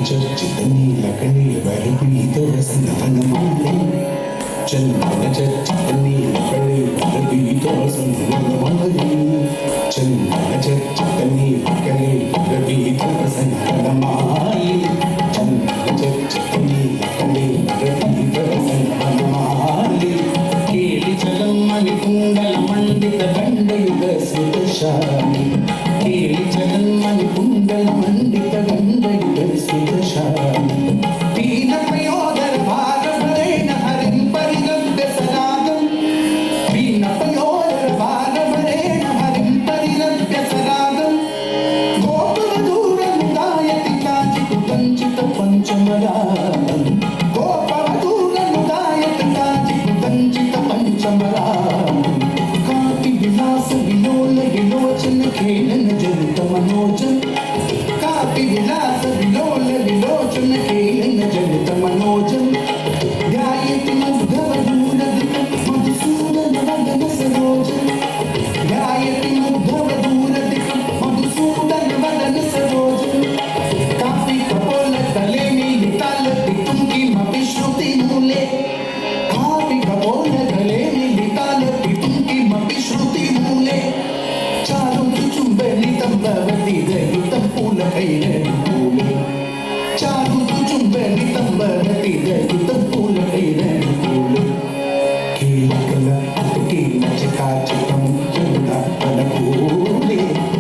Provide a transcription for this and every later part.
ಚರ್ಚಿತ ನೀಲಕಣಿ ಬರಬೀತ ವಸನವನಮಾಲೆ ಚಂದನ ಚರ್ಚಿತ ನೀಲಕಣಿ ಬರಬೀತ ವಸನವನಮಾಲೆ ಚಂದನ ಚರ್ಚಿತ ನೀಲಕಣಿ ಬರಬೀತ ವಸನವನಮಾಲೆ ಚಂದನ ಚರ್ಚಿತ ನೀಲಕಣಿ ಬರಬೀತ ವಸನವನಮಾಲೆ ಕೇಳಿ ಚಲಮ್ಮನಿ ಕುಂಡಲ ಮಂಡಿತ ಗಂಡಯುಗ ಸುತಶಾಲಿ ಕೇಳಿ ಚಲಮ್ಮನಿ ಕುಂಡಲ ಮಂಡಿತ ಗಂಡಯುಗ ಸುತಶಾಲಿ ಪೀನ ಪಯೋಧರ ಭಾರವರೇಣ ಹರಿಂ ಪರಿಗಭ್ಯಸರಾಗಂ ಪೀನ ಪಯೋಧರ ಭಾರವರೇಣ ಹರಿಂ ಪರಿಗಭ್ಯಸರಾಗಂ ಗೋಪುರ ದೂರ ಮುದಾಯತಿ ಕಾಚಿತು ಕಂಚಿತ ಪಂಚಮರಾಗಂ ಗೋಪುರ ದೂರ ಮುದಾಯತಿ ಕಾಚಿತು ಕಂಚಿತ ಪಂಚಮರಾಗಂ ಕಾಪಿ ವಿಲಾಸ ವಿಲೋಲ ವಿಲೋಚನ ಖೇಲನ ಜನಿತ मनोजन कापि विलास विलोल विलोचन खेलन जनित मनोजन ध्यायति मधुधव दूरदिकं मधुसूदन वदन सरोजन ध्यायति मधुधव दूरदिकं मधुसूदन वदन सरोजन कापि कपोल तले मीलिताल पितुंकी मपिश्रुति मूले कापि कपोल तले मीलिताल पितुंकी मपिश्रुति मूले चारुं चुंबलितं भवति दयुतं पूलकैरनुकूले चारुं चुंबलितं भवति दयुतं पूलकैरनुकूले केलिकल कुतुकेन चकाचितं यमुनावनकूले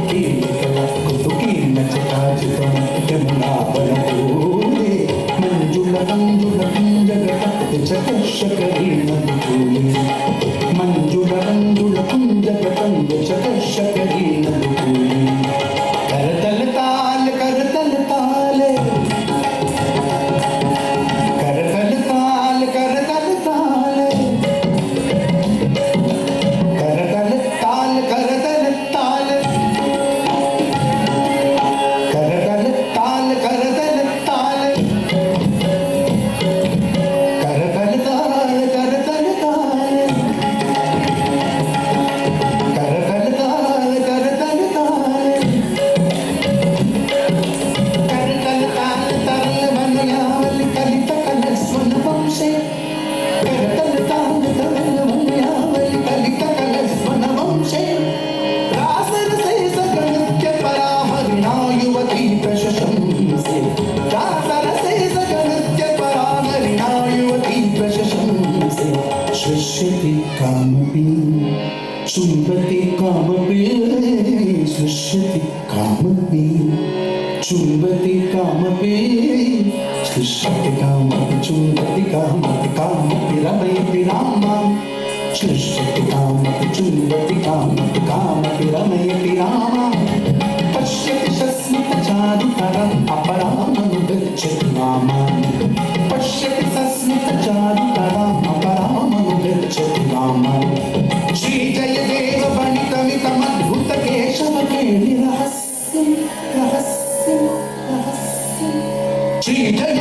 केलिकल कुतुकेन चकाचितं यमुनावनकूले मञ्जुलकुञ्जगतञ्जगतचकर्षकरेणनुकूले मञ्जुलकुञ्जगतञ्जकर्षकरेणनुकूले करतल ताल करतल ताल करतल ताल करतल ताल करतल ताल करतल ताल करतल ताल करतल ताल करतल ताल करतल ताल करतल ताल करतल ताल करतल ताल तरल वनयावल कलित कलस्वन वंशे करतल ताल तरल वनयावल कलित कलस्वन वंशे रासरसे सकनृत्य पराहरिणा युवती प्रशशंसे रासरसे सकनृत्य पराहरिणा युवती प्रशशंसे सृष्यति कामपि चुम्बति कामपि सृष्यति कामपि चुम्बति कामपि सृष्यति कामपि चुम्बति कामपि कामपि रमयति रामं सृष्यति कामपि चुम्बति कामपि कामपि रमयति रामं पश्यति सस्मितचारुतरम् अपरामनुगच्छति रामं पश्यति सस्मितचारुतरम् अपरामनुगच्छति रामं श्रीजयदेव वणितमितमद्भुत केशव केळि रहस्यं रहस्यं रहस्यं श्रीजय